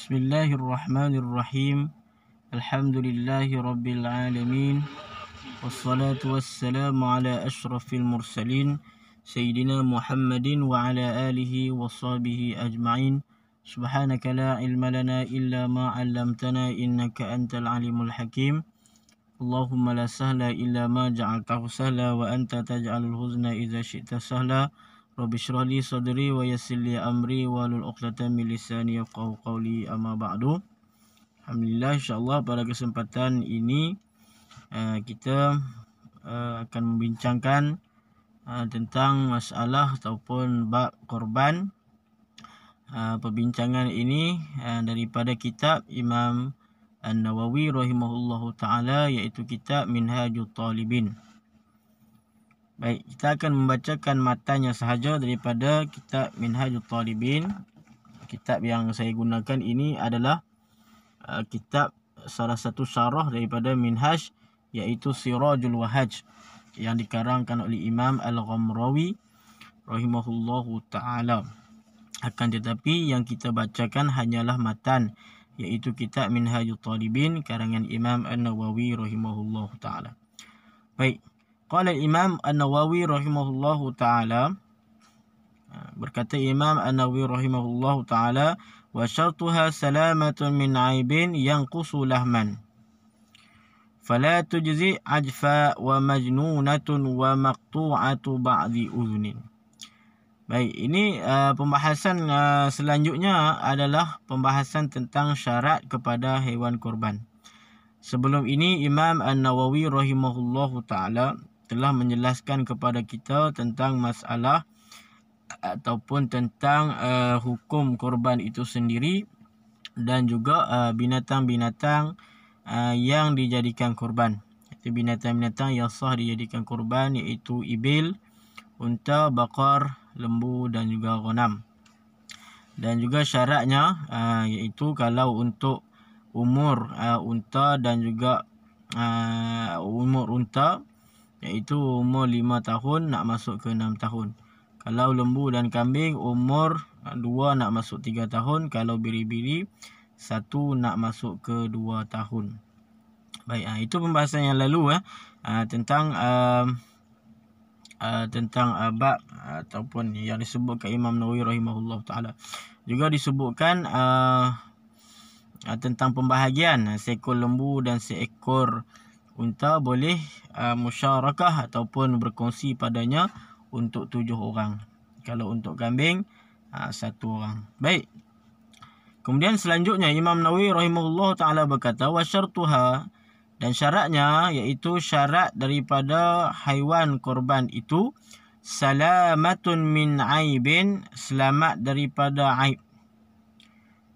Bismillahirrahmanirrahim. Alhamdulillahi rabbil alamin. Wassalatu wassalamu ala ashrafil mursalin Sayyidina Muhammadin wa ala alihi wa sahbihi ajma'in. Subhanaka la ilma lana illa ma 'allamtana innaka antal alimul hakim. Allahumma la sahla illa ma ja'altahu sahla wa anta taj'alul huzna idza syi'ta sahla. Rabbi shrah li sadri wa yassir li amri wahlul 'uqdatam min lisani yafqahu qawli, amma ba'du. Alhamdulillah, insyaallah pada kesempatan ini kita akan membincangkan tentang masalah ataupun bab korban. Perbincangan ini daripada kitab Imam An-Nawawi rahimahullahu ta'ala, iaitu kitab Minhajut Talibin. Baik, kita akan membacakan matanya sahaja daripada kitab Minhajut Talibin. Kitab yang saya gunakan ini adalah kitab salah satu syarah daripada Minhaj, iaitu Sirajul Wahaj, yang dikarangkan oleh Imam Al-Ghamrawi rahimahullahu ta'ala. Akan tetapi yang kita bacakan hanyalah matan, iaitu kitab Minhajut Talibin karangan Imam An-Nawawi rahimahullahu ta'ala. Baik, qala Imam An-Nawawi rahimahullahu ta'ala, berkata Imam An-Nawawi rahimahullahu ta'ala, wa syartuha salamatun min aibin yanqusu lahman fala tujzi ajfa wa majnunatun wa maqtu'atu ba'di udhunin. Baik, ini pembahasan selanjutnya adalah pembahasan tentang syarat kepada haiwan korban. Sebelum ini Imam An-Nawawi rahimahullahu ta'ala telah menjelaskan kepada kita tentang masalah ataupun tentang hukum korban itu sendiri, dan juga binatang-binatang yang dijadikan korban. Itu binatang-binatang yang sah dijadikan korban, iaitu ibil, unta, bakar, lembu dan juga ghanam. Dan juga syaratnya iaitu kalau untuk umur unta dan juga umur unta, iaitu umur 5 tahun nak masuk ke 6 tahun. Kalau lembu dan kambing umur 2 nak masuk 3 tahun. Kalau biri-biri 1 nak masuk ke 2 tahun. Baik, itu pembahasan yang lalu tentang bab ataupun yang disebutkan Imam Nawawi rahimahullah ta'ala. Juga disebutkan tentang pembahagian seekor lembu dan seekor unta boleh musyarakah ataupun berkongsi padanya untuk 7 orang. Kalau untuk kambing 1 orang. Baik. Kemudian selanjutnya Imam Nawawi rahimahullah ta'ala berkata, wa syartuha, dan syaratnya iaitu syarat daripada haiwan korban itu salamatun min aibin, selamat daripada aib.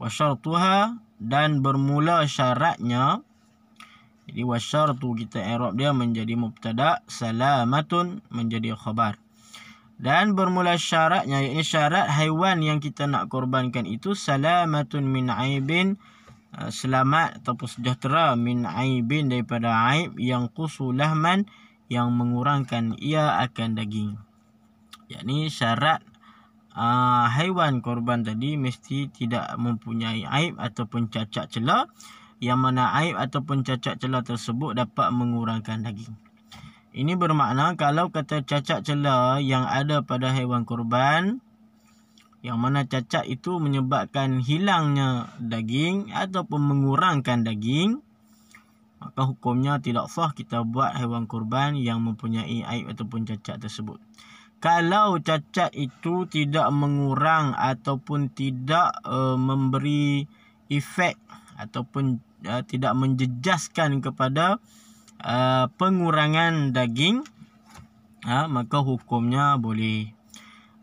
Wa syartuha, dan bermula syaratnya. Jadi wasyartu kita i'rab dia menjadi mubtada, salamatun menjadi khabar. Dan bermula syaratnya, iaitu syarat haiwan yang kita nak korbankan itu salamatun min aibin, selamat ataupun sejahtera, min aibin daripada aib, yang qusu lahman, yang mengurangkan ia akan daging. Yakni syarat haiwan korban tadi mesti tidak mempunyai aib ataupun cacat celah, yang mana aib ataupun cacat celah tersebut dapat mengurangkan daging. Ini bermakna kalau kata cacat celah yang ada pada haiwan korban, yang mana cacat itu menyebabkan hilangnya daging ataupun mengurangkan daging, maka hukumnya tidak sah kita buat haiwan korban yang mempunyai aib ataupun cacat tersebut. Kalau cacat itu tidak mengurang ataupun tidak memberi efek ataupun tidak menjejaskan kepada pengurangan daging, maka hukumnya boleh.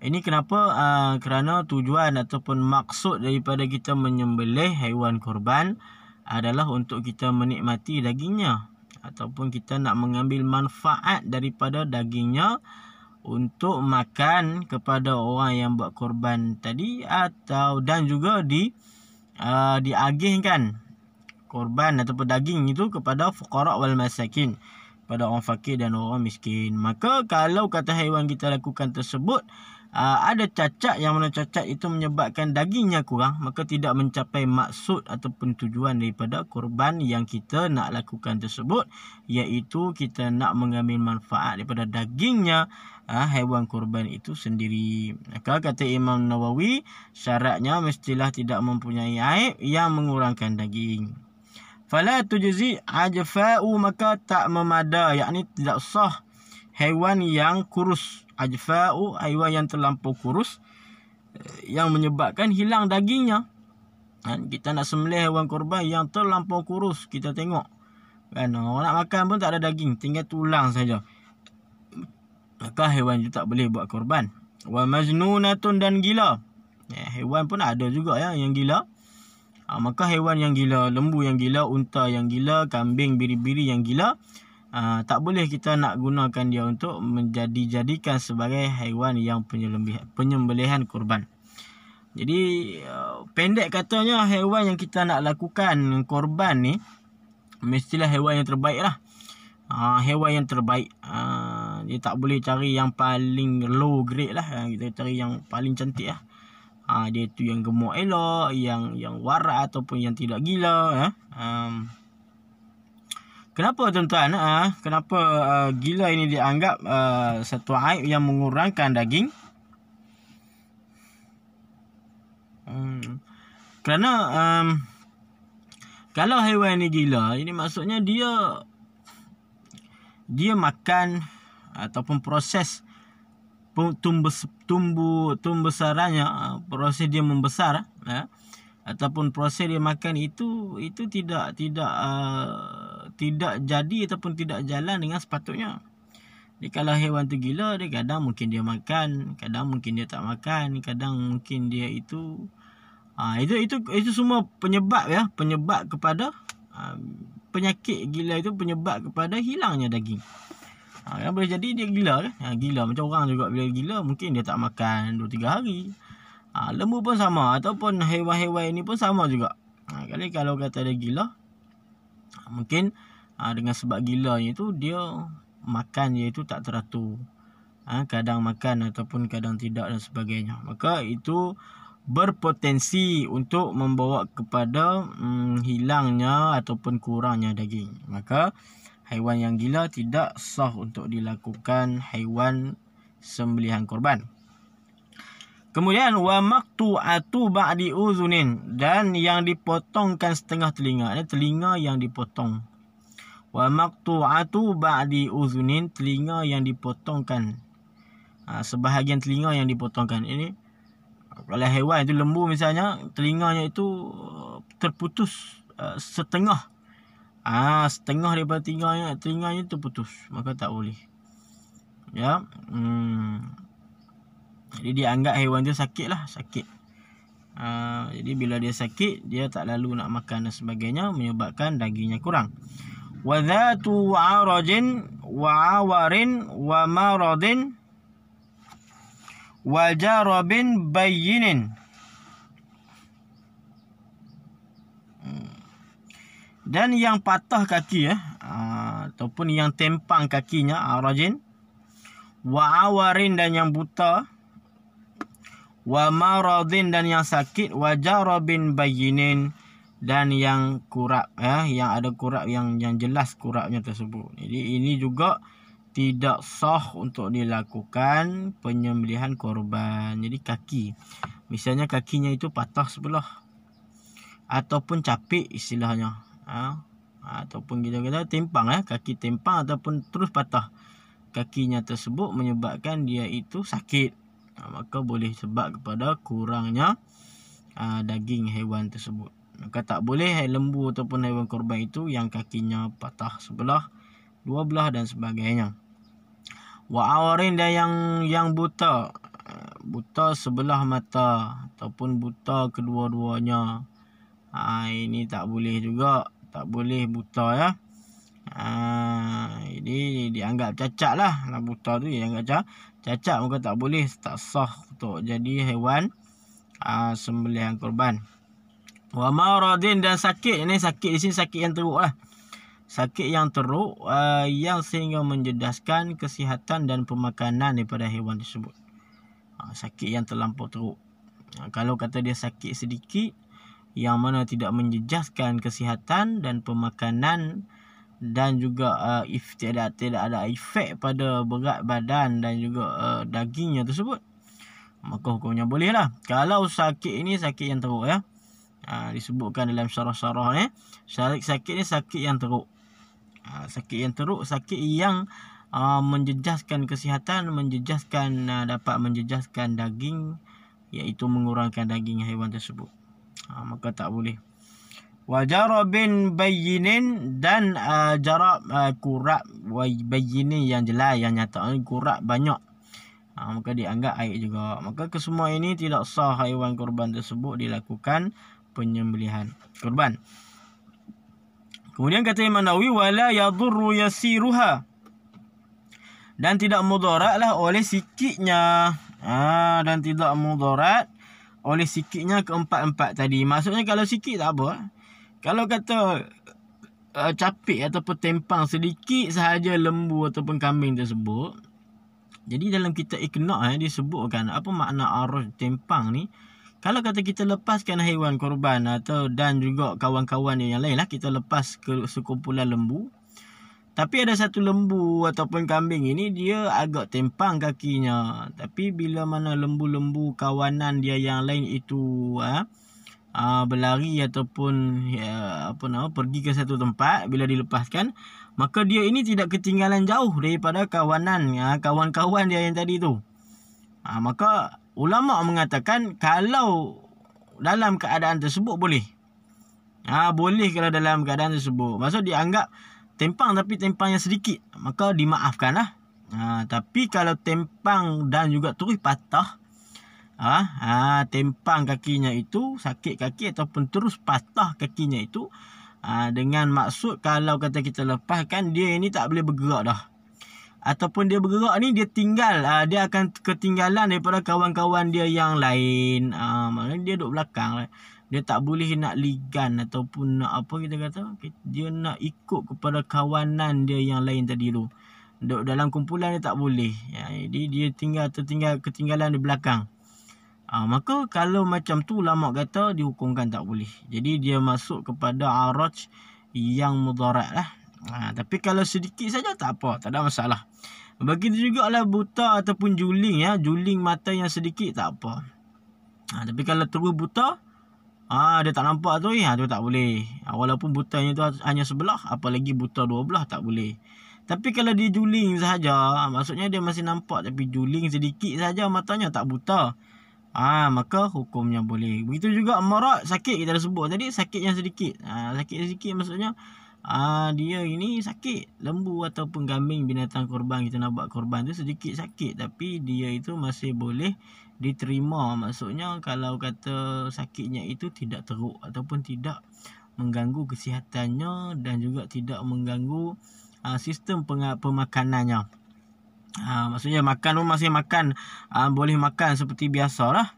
Ini kenapa? Kerana tujuan ataupun maksud daripada kita menyembelih haiwan korban adalah untuk kita menikmati dagingnya, ataupun kita nak mengambil manfaat daripada dagingnya untuk makan kepada orang yang buat korban tadi, dan juga diagihkan korban ataupun daging itu kepada fuqara wal masakin, pada orang fakir dan orang miskin. Maka kalau kata haiwan kita lakukan tersebut ada cacat yang mana cacat itu menyebabkan dagingnya kurang, maka tidak mencapai maksud ataupun tujuan daripada korban yang kita nak lakukan tersebut, iaitu kita nak mengambil manfaat daripada dagingnya haiwan korban itu sendiri. Maka kata Imam Nawawi, syaratnya mestilah tidak mempunyai aib yang mengurangkan daging. Fala tujzi ajfa'u, maka tak memada, yakni tidak sah haiwan yang kurus. Ajfa'u, haiwan yang terlampau kurus yang menyebabkan hilang dagingnya. Kita nak sembelih haiwan korban yang terlampau kurus, kita tengok kan, orang nak makan pun tak ada daging, tinggal tulang saja, maka haiwan itu tak boleh buat korban. Wa majnunatun, dan gila. Haiwan pun ada juga yang gila. Maka haiwan yang gila, lembu yang gila, unta yang gila, kambing biri-biri yang gila, tak boleh kita nak gunakan dia untuk menjadikan sebagai haiwan yang penyembelihan korban. Jadi pendek katanya, haiwan yang kita nak lakukan korban ni mestilah haiwan yang terbaik lah. Haiwan yang terbaik. Dia tak boleh cari yang paling low grade lah. Kita cari yang paling cantik lah. Dia tu yang gemuk elok, yang warak ataupun yang tidak gila. Kenapa tuan-tuan? Kenapa gila ini dianggap satu aib yang mengurangkan daging? Kerana kalau haiwan ini gila, ini maksudnya dia makan ataupun proses tumbesarannya, proses dia membesar, ataupun proses dia makan itu tidak jadi ataupun tidak jalan dengan sepatutnya. Jadi kalau haiwan tu gila, dia kadang mungkin dia makan, kadang mungkin dia tak makan, kadang mungkin dia itu semua penyebab kepada penyakit gila itu, penyebab kepada hilangnya daging. Kan boleh jadi dia gila kan. Gila macam orang juga, bila gila mungkin dia tak makan 2-3 hari. Lembu pun sama, ataupun haiwan-haiwan ini pun sama juga. Kalau kata dia gila, mungkin dengan sebab gilanya itu dia makan dia itu tak teratur. Kadang makan ataupun kadang tidak dan sebagainya. Maka itu berpotensi untuk membawa kepada hilangnya ataupun kurangnya daging. Maka haiwan yang gila tidak sah untuk dilakukan haiwan sembelihan korban. Kemudian wa maqtu'atu ba'di uzunin, dan yang dipotongkan setengah telinga. Ini telinga yang dipotong. Wa maqtu'atu ba'di uzunin, telinga yang dipotongkan. Sebahagian telinga yang dipotongkan. Ini kalau haiwan itu lembu misalnya, telinganya itu terputus setengah. Setengah daripada telinganya terputus, maka tak boleh. Ya. Jadi dia anggap haiwan tu sakit lah, sakit. Jadi bila dia sakit, dia tak lalu nak makan dan sebagainya, menyebabkan dagingnya kurang. Wa dhatu arajin wa awarin wa maradin wa jarabin bayyinin. Dan yang patah kaki ataupun yang tempang kakinya, arajin, wa awarin, dan yang buta, wa maradin, dan yang sakit, wa jarabin bayyinin, dan yang kurap, yang ada kurap yang jelas kurapnya tersebut. Jadi ini juga tidak sah untuk dilakukan penyembelihan korban. Jadi kaki, misalnya kakinya itu patah sebelah ataupun capik istilahnya, ataupun kita kata tempang, kaki tempang ataupun terus patah kakinya tersebut, menyebabkan dia itu sakit. Maka boleh sebab kepada kurangnya daging haiwan tersebut. Maka tak boleh lembu ataupun haiwan korban itu yang kakinya patah sebelah, dua belah dan sebagainya. Wa awarin, dan yang buta, buta sebelah mata ataupun buta kedua-duanya. Ini tak boleh juga, tak boleh buta Jadi dianggap cacat lah. Buta tu dianggap cacat, maka tak boleh, tak sah untuk jadi haiwan sembelihan korban. Wa maradin, dan sakit. Ini sakit di sini sakit yang teruk lah. Sakit yang teruk yang sehingga menjedaskan kesihatan dan pemakanan daripada haiwan tersebut. sakit yang terlampau teruk. Kalau kata dia sakit sedikit yang mana tidak menjejaskan kesihatan dan pemakanan dan juga tidak ada efek pada berat badan dan juga dagingnya tersebut, maka hukumnya boleh lah. Kalau sakit ini sakit yang teruk ya, disebutkan dalam syarah-syarah ni, sakit ni sakit yang teruk. Sakit yang teruk, sakit yang menjejaskan kesihatan, dapat menjejaskan daging, iaitu mengurangkan daging haiwan tersebut, maka tak boleh. Wa jarabin bayyinin, dan jarab kurap bayyinin yang jelas, yang nyata, kurap banyak, maka dianggap aib juga. Maka kesemua ini tidak sah haiwan korban tersebut dilakukan penyembelihan korban. Kemudian kata Imam Nawawi, wala yadurru yasiruha, dan tidak mudaratlah oleh sikitnya. Dan tidak mudarat oleh sikitnya keempat-empat tadi. Maksudnya kalau sikit tak apa. Kalau kata capik ataupun tempang sedikit sahaja lembu ataupun kambing tersebut. Jadi dalam kitab Iqna' disebutkan apa makna arus tempang ni. Kalau kata kita lepaskan haiwan korban dan juga kawan-kawan yang lain lah, kita lepas ke sekumpulan lembu. Tapi ada satu lembu ataupun kambing ini dia agak tempang kakinya. Tapi bila mana lembu-lembu kawanan dia yang lain itu berlari ataupun pergi ke satu tempat, bila dilepaskan, maka dia ini tidak ketinggalan jauh daripada kawan-kawan dia yang tadi tu. Maka ulama mengatakan kalau dalam keadaan tersebut boleh. Boleh kalau dalam keadaan tersebut. Maksud dianggap tempang tapi tempang yang sedikit, maka dimaafkan lah. Tapi kalau tempang dan juga terus patah, tempang kakinya itu, sakit kaki ataupun terus patah kakinya itu, dengan maksud kalau kata kita lepaskan, dia ini tak boleh bergerak dah. Ataupun dia bergerak ni, dia tinggal, dia akan ketinggalan daripada kawan-kawan dia yang lain. Maknanya dia duduk belakang lah. Dia tak boleh nak ligan ataupun nak apa kita kata, dia nak ikut kepada kawanan dia yang lain tadi tu. Dalam kumpulan dia tak boleh. Jadi dia ketinggalan di belakang. Maka kalau macam tu ulama kata dihukumkan tak boleh. Jadi dia masuk kepada araj yang mudarat lah. Tapi kalau sedikit saja tak apa, tak ada masalah. Begitu juga lah buta ataupun juling juling mata yang sedikit tak apa. Tapi kalau terus buta, dia tak nampak tu, tu tak boleh. Walaupun butanya tu hanya sebelah, apalagi buta dua belah, tak boleh. Tapi kalau dia juling sahaja, maksudnya dia masih nampak tapi juling sedikit saja, matanya tak buta, maka hukumnya boleh. Begitu juga marad, sakit kita dah sebut tadi, sakit yang sedikit. Sakit sedikit maksudnya dia ini sakit. Lembu ataupun kambing, binatang korban kita nak buat korban tu sedikit sakit, tapi dia itu masih boleh diterima. Maksudnya kalau kata sakitnya itu tidak teruk ataupun tidak mengganggu kesihatannya dan juga tidak mengganggu sistem pemakanannya. Maksudnya makan pun masih makan, boleh makan seperti biasalah,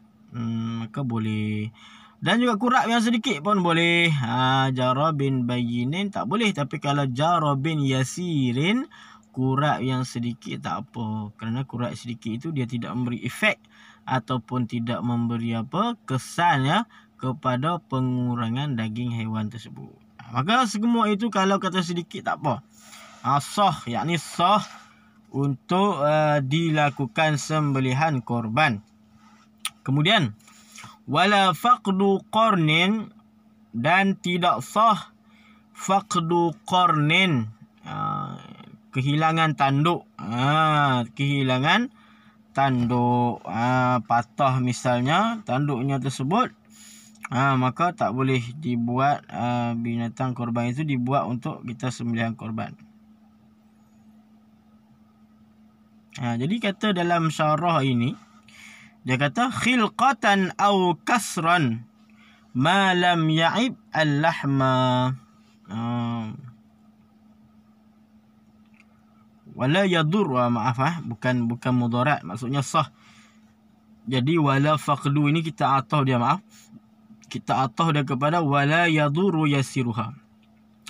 maka boleh. Dan juga kurap yang sedikit pun boleh. Jarabin bayyinin tak boleh. Tapi kalau jarabin yasirin, kurap yang sedikit tak apa. Kerana kurap sedikit itu dia tidak memberi efek ataupun tidak memberi kesan kepada pengurangan daging haiwan tersebut. Maka semua itu kalau kata sedikit tak apa. Sah, yakni sah untuk dilakukan sembelihan korban. Kemudian wala faqdu qarnin, dan tidak sah faqdu qarnin, kehilangan tanduk. Kehilangan tanduk, patah misalnya tanduknya tersebut, maka tak boleh dibuat binatang korban itu dibuat untuk kita sembelihan korban. Jadi kata dalam syarah ini, dia kata khilqatan au kasran ma lam ya'ib al-lahma, wala yadur, bukan mudarat, maksudnya sah. Jadi wala faqdu ini kita atah dia, kita atah dia kepada wala yaduru yasiruha.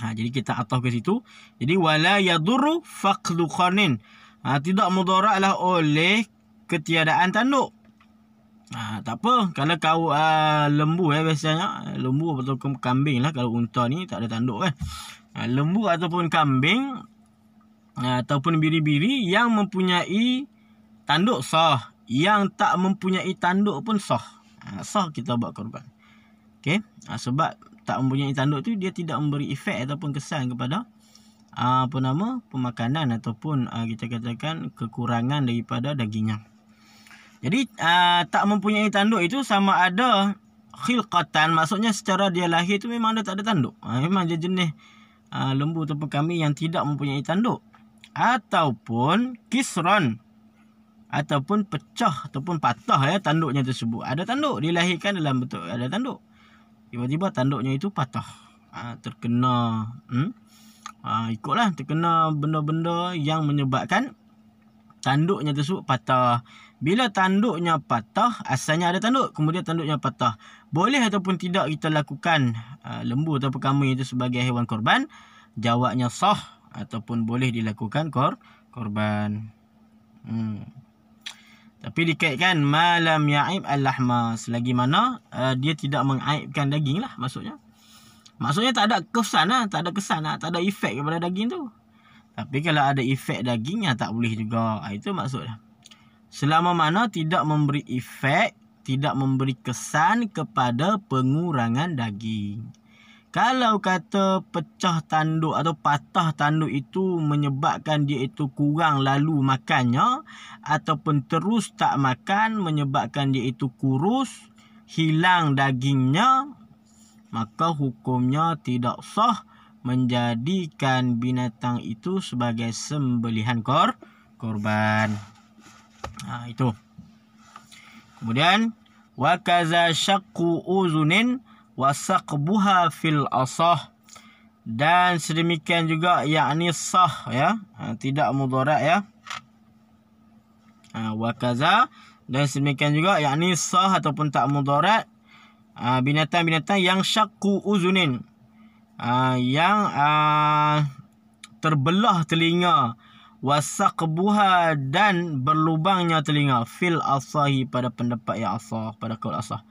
Jadi kita atah ke situ. Jadi wala yaduru faqdu qarnin, tidak mudaratlah oleh ketiadaan tanduk. Tak apa, kalau kau lembu biasanya lembu ataupun kambing lah. Kalau unta ni tak ada tanduk kan. Lembu ataupun kambing ataupun biri-biri yang mempunyai tanduk sah, yang tak mempunyai tanduk pun sah. Sah kita buat korban. Okey, sebab tak mempunyai tanduk tu dia tidak memberi efek ataupun kesan kepada pemakanan ataupun kita katakan kekurangan daripada dagingnya. Jadi tak mempunyai tanduk itu sama ada khilqatan, maksudnya secara dia lahir tu memang dia tak ada tanduk. Memang dia jenis lembu ataupun kambing yang tidak mempunyai tanduk, ataupun kisran, ataupun pecah ataupun patah tanduknya tersebut. Ada tanduk, dilahirkan dalam bentuk ada tanduk, tiba-tiba tanduknya itu patah, terkena ikutlah terkena benda-benda yang menyebabkan tanduknya tersebut patah. Bila tanduknya patah, asalnya ada tanduk, kemudian tanduknya patah, boleh ataupun tidak kita lakukan lembu ataupun kambing itu sebagai hewan korban? Jawabnya sah, ataupun boleh dilakukan korban. Tapi dikaitkan malam ya'ib al-lahma, selagi mana dia tidak mengaibkan daging lah, maksudnya tak ada kesan lah, tak ada efek kepada daging tu. Tapi kalau ada efek dagingnya tak boleh juga. Itu maksudnya. Selama mana tidak memberi efek, tidak memberi kesan kepada pengurangan daging. Kalau kata pecah tanduk atau patah tanduk itu menyebabkan dia itu kurang lalu makannya, ataupun terus tak makan menyebabkan dia itu kurus, hilang dagingnya, maka hukumnya tidak sah menjadikan binatang itu sebagai sembelihan korban. Itu. Kemudian wa kaza syaqqu uzunin wa saqbuha fil asah, dan sedemikian juga yakni sah tidak mudarat wa kaza, dan sedemikian juga yakni sah ataupun tak mudarat binatang-binatang yang syaqqu uzunin, yang terbelah telinga, wasaqbuha, dan berlubangnya telinga, fil asahi, pada pendapat yang asah, pada kaul asah.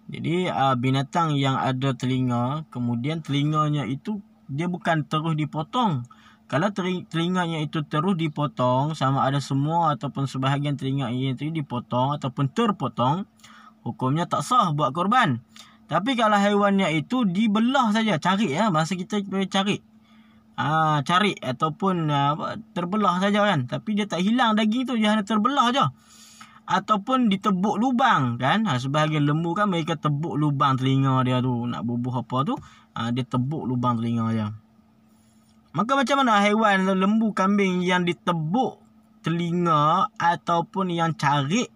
Jadi binatang yang ada telinga, kemudian telinganya itu dia bukan terus dipotong. Kalau telinganya itu terus dipotong, sama ada semua ataupun sebahagian telinga itu dipotong ataupun terpotong, hukumnya tak sah buat korban. Tapi kalau haiwannya itu dibelah saja, cari masa kita cari, cari ataupun terbelah saja kan, tapi dia tak hilang daging tu, dia hanya terbelah saja, ataupun ditebuk lubang kan. Sebahagian lembu kan mereka tebuk lubang telinga dia tu, nak bubuh apa tu, dia tebuk lubang telinga dia. Maka macam mana haiwan lembu kambing yang ditebuk telinga ataupun yang carik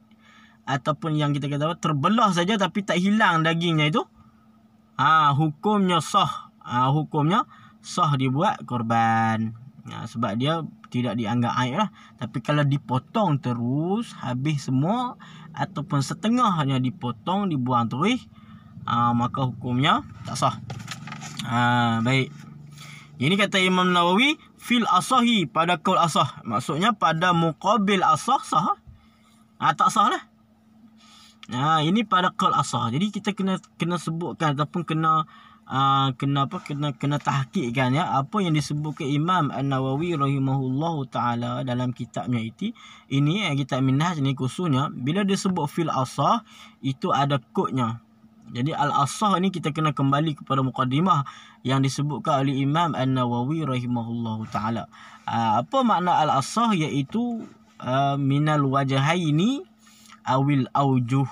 ataupun yang kita kata terbelah saja tapi tak hilang dagingnya itu, hukumnya sah, hukumnya sah dibuat korban. Sebab dia tidak dianggap aib lah. Tapi kalau dipotong terus habis semua ataupun setengahnya dipotong dibuang terus, maka hukumnya tak sah. Baik. Ini kata Imam Nawawi fil asahi, pada kaul asah. Maksudnya pada muqabil asah sah. Tak sah lah. Ini pada kaul asah. Jadi kita kena sebutkan ataupun kena tahqiqkan apa yang disebutkan Imam An-Nawawi rahimahullahu taala dalam kitabnya itu. Ini kitab Minhaj ni khususnya bila dia sebut fil asah itu ada kodnya. Jadi al-asah ni kita kena kembali kepada muqaddimah yang disebutkan oleh Imam An-Nawawi rahimahullahu taala. Apa makna al-asah, iaitu minal wajhaini awil aujuh,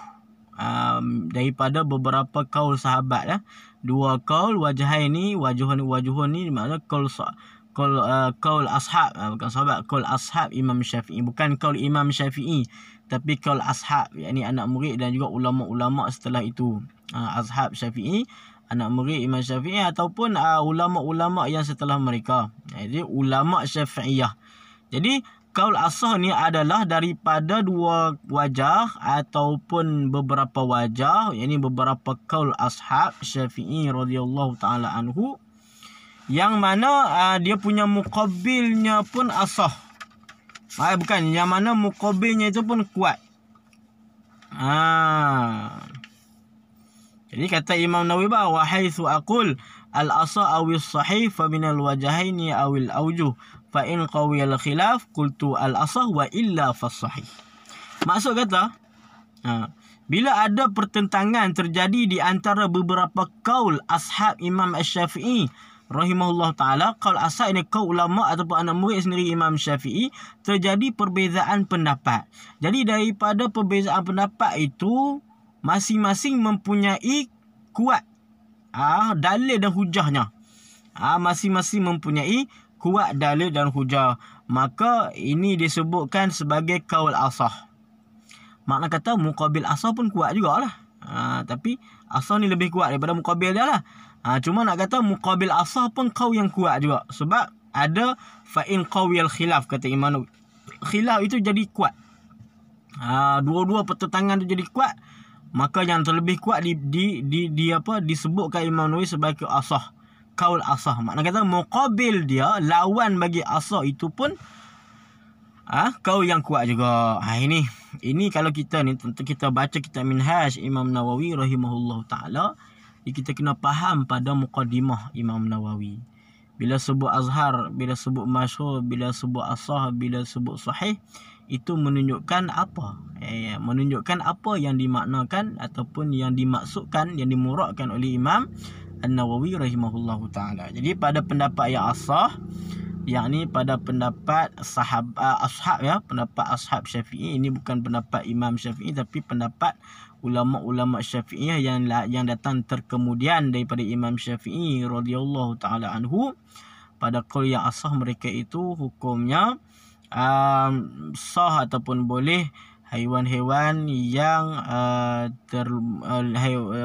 daripada beberapa kaul sahabat dua kaul, wajhaini, wajuhun ni makna kaul ashab, bukan sahabat, kaul ashab Imam Syafi'i, bukan kaul Imam Syafi'i tapi kaul ashab, yakni anak murid dan juga ulama-ulama setelah itu. Ashab Syafi'i, anak murid Imam Syafi'i, ataupun ulama-ulama yang setelah mereka. Jadi ulama Syafi'iyah. Jadi kaul asah ni adalah daripada dua wajah ataupun beberapa wajah, yakni beberapa kaul ashab Syafi'i radhiyallahu taala anhu, yang mana dia punya muqabilnya pun asah. Bukan, yang mana muqabilnya itu pun kuat. Jadi kata Imam Nawawi wa haitsu aqul al-asa awis sahih fa min al-wajhaini awil aujuh fa in qawiyal khilaf qultu al-asa wa illa fas-sahih. Maksud kata bila ada pertentangan terjadi di antara beberapa kaul ashab Imam Asy-Syafi'i rahimahullah ta'ala, kaul ashab ini kaul ulama ataupun anak murid sendiri Imam Syafi'i, terjadi perbezaan pendapat. Jadi daripada perbezaan pendapat itu masing-masing mempunyai kuat dalil dan hujahnya. Masing-masing mempunyai kuat dalil dan hujah. Maka ini disebutkan sebagai kaul asah. Makna kata muqabil asah pun kuat jugalah. Tapi asah ni lebih kuat daripada muqabil dia lah. Cuma nak kata muqabil asah pun kau yang kuat juga. Sebab ada fa'in qawiyal khilaf, kata Imam Nawawi. Khilaf itu jadi kuat. Dua-dua pertentangan tu jadi kuat. Maka yang terlebih kuat disebutkan Imam Nawawi sebagai asah. Kaul asah. Makna kata muqabil dia, lawan bagi asah itu pun kau yang kuat juga. Ini kalau kita ni tentu kita baca kitab Minhaj Imam Nawawi rahimahullah ta'ala, kita kena faham pada muqaddimah Imam Nawawi. Bila sebut azhar, bila sebut masyhur, bila sebut asah, bila sebut sahih, itu menunjukkan apa? Menunjukkan apa yang dimaknakan ataupun yang dimaksudkan, yang dimuradkan oleh Imam An-Nawawi rahimahullah ta'ala. Jadi pada pendapat yang asah, yakni pada pendapat ashab ya, pendapat ashab Syafi'i, ini bukan pendapat Imam Syafi'i tapi pendapat ulama-ulama Syafi'iyah yang datang terkemudian daripada Imam Syafi'i radhiyallahu taala anhu. Pada qaul yang asah mereka itu hukumnya sah ataupun boleh haiwan-haiwan yang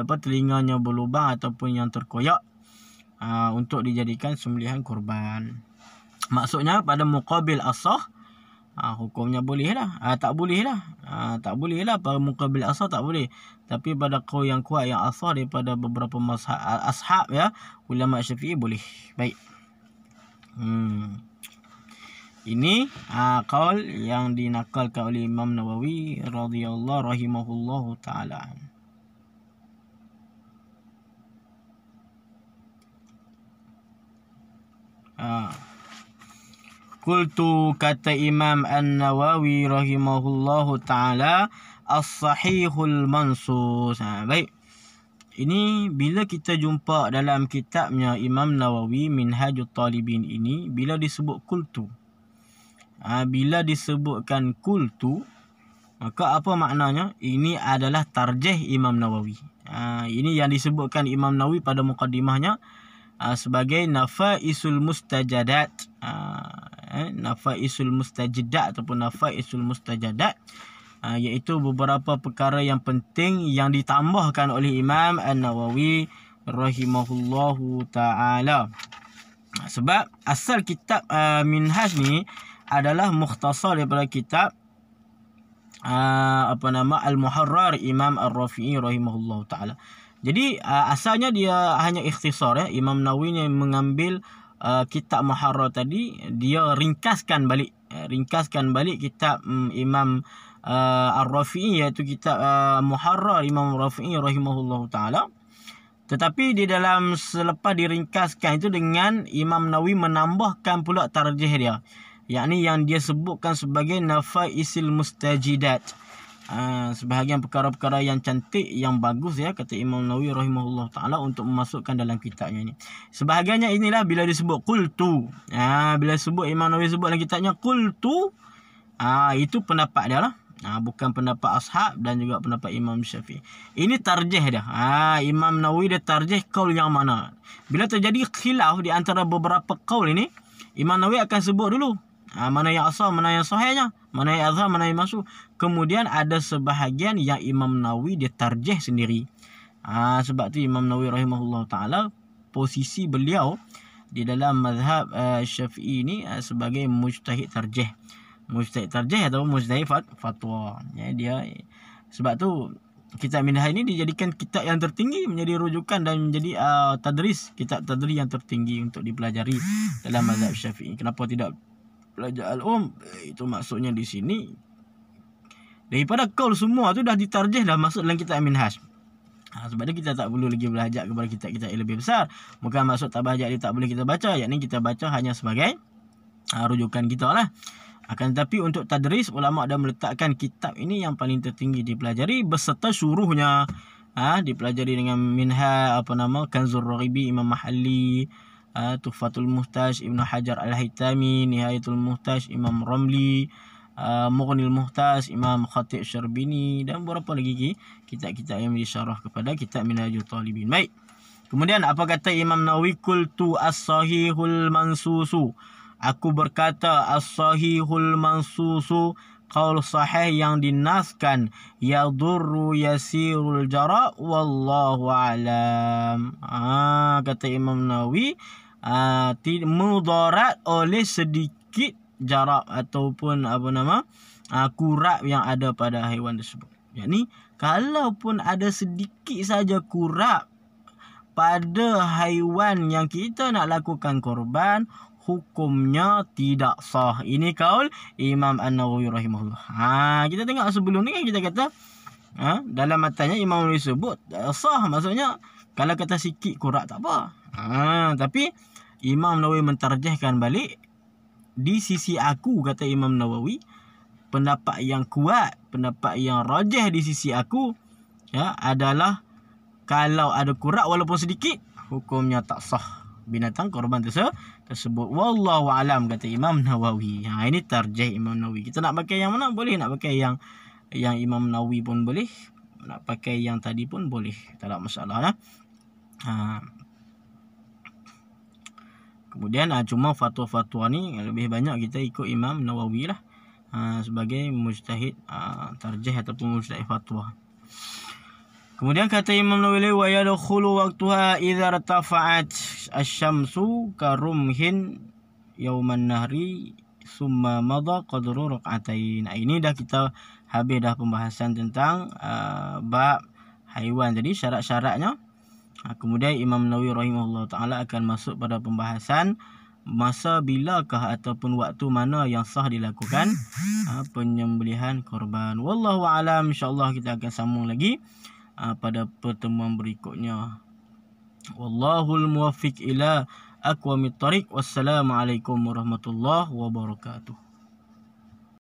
telinganya berlubang ataupun yang terkoyak untuk dijadikan sembelihan kurban. Maksudnya pada muqabil asah hukumnya boleh lah. Tak boleh lah. Tak boleh lah pada muqabil asah tak boleh. Tapi pada qaul yang kuat yang asah daripada beberapa ashab ya, ulama Syafi'i boleh. Baik. Ini qaul yang dinakalkan oleh Imam Nawawi radhiyallahu rahimahullahu taala. Qultu, kata Imam An-Nawawi rahimahullahu ta'ala, as-sahihul mansus. Baik. Ini bila kita jumpa dalam kitabnya Imam Nawawi Minhajut Talibin ini, bila disebut qultu. Bila disebutkan qultu, maka apa maknanya? Ini adalah tarjih Imam Nawawi. Ini yang disebutkan Imam Nawawi pada muqaddimahnya sebagai nafaisul mustajadat. Nafaisul mustajidat ataupun nafaisul mustajadat, iaitu beberapa perkara yang penting yang ditambahkan oleh Imam An-Nawawi rahimahullahu ta'ala. Sebab asal kitab Minhaj ni adalah mukhtasar daripada kitab Al-Muharrar Imam Ar-Rafi'i rahimahullahu ta'ala. Jadi asalnya dia hanya ikhtisar ya. Imam Nawawi yang mengambil kitab Muharrar tadi, dia ringkaskan balik kitab Imam Ar-Rafi'i, iaitu kitab Muharrar Imam Ar-Rafi'i rahimahullahu ta'ala. Tetapi di dalam selepas diringkaskan itu, dengan Imam Nawawi menambahkan pula tarjih dia, yakni yang dia sebutkan sebagai nafaisil mustajidat. Sebahagian perkara-perkara yang cantik, yang bagus ya, kata Imam Nawawi rahimahullah ta'ala, untuk memasukkan dalam kitabnya ini. Sebahagiannya inilah bila disebut qultu. Bila sebut Imam Nawawi sebut dalam kitabnya qultu, itu pendapat dia lah. Bukan pendapat ashab dan juga pendapat Imam Syafi'i. Ini tarjih dia. Imam Nawawi dia tarjih qaul yang mana. Bila terjadi khilaf di antara beberapa qaul ini, Imam Nawawi akan sebut dulu mana yang asal, mana yang sahihnya, mana yang azhar, mana yang masuk. Kemudian ada sebahagian yang Imam Nawawi dia tarjih sendiri. Sebab tu Imam Nawawi rahimahullah ta'ala, posisi beliau di dalam mazhab Syafi'i ini sebagai mujtahid tarjih. Mujtahid tarjih atau mujtahid fatwa. Sebab tu kitab Minhaj ini dijadikan kitab yang tertinggi, menjadi rujukan dan menjadi tadris, kitab tadris yang tertinggi untuk dipelajari dalam mazhab Syafi'i. Kenapa tidak belajar al-um? Itu maksudnya di sini Daripada kaul semua tu dah ditarjih, dah masuk dalam kitab Minhaj. Sebab tu kita tak perlu lagi belajar kepada kitab-kitab yang lebih besar. Bukan maksud tabahajat dia tak boleh kita baca, yakni kita baca hanya sebagai rujukan kita lah. Akan tetapi untuk tadris, ulama' dah meletakkan kitab ini yang paling tertinggi dipelajari beserta syuruhnya. Dipelajari dengan Minhaj, Kanzur Raghibi Imam Mahalli, Tuhfatul Muhtaj Ibnu Hajar Al-Haytami, Nihayatul Muhtaj Imam Ramli, Mughnil Muhtaj Imam Khatib Syarbini, dan beberapa lagi kitab-kitab yang disyarah kepada kitab Minhajul Talibin. Baik. Kemudian apa kata Imam Nawawi? Qultu as-sahihul mansusu. Aku berkata as-sahihul mansusu, qaul sahih yang dinaskan, yadurru yasirul jara wallahu alam. Kata Imam Nawawi, mudarat oleh sedikit jarak ataupun kurap yang ada pada haiwan tersebut. Yakni kalaupun ada sedikit saja kurap pada haiwan yang kita nak lakukan korban, hukumnya tidak sah. Ini kaul Imam An-Nawawi rahimahullah. Kita tengok sebelum ni kan kita kata dalam matanya Imam Nawawi sebut sah, maksudnya kalau kata sikit kurap tak apa. Tapi Imam Nawawi mentarjihkan balik, di sisi aku, kata Imam Nawawi, pendapat yang kuat, pendapat yang rajih di sisi aku adalah kalau ada kurap walaupun sedikit, hukumnya tak sah binatang korban tersebut. Wallahu alam, kata Imam Nawawi. Ini tarjih Imam Nawawi. Kita nak pakai yang mana boleh, nak pakai yang Imam Nawawi pun boleh, nak pakai yang tadi pun boleh, tak ada masalah lah. Kemudian cuma fatwa-fatwa ni lebih banyak kita ikut Imam Nawawi lah sebagai mujtahid tarjih ataupun mujtahid fatwa. Kemudian kata Imam Nawawi, wa yadkhulu waqtuha idza irtafa'at asy-syamsu karumhin yauman nahri summa madha qadru rak'atain. Ini dah kita habis dah pembahasan tentang bab haiwan tadi, syarat-syaratnya. Kemudian Imam Nawawi rahimahullah ta'ala akan masuk pada pembahasan masa bilakah ataupun waktu mana yang sah dilakukan penyembelihan korban. Wallahu alam. InsyaAllah kita akan sambung lagi pada pertemuan berikutnya. Wallahul muwaffiq ila aqwamit thariq. Wassalamualaikum warahmatullahi wabarakatuh.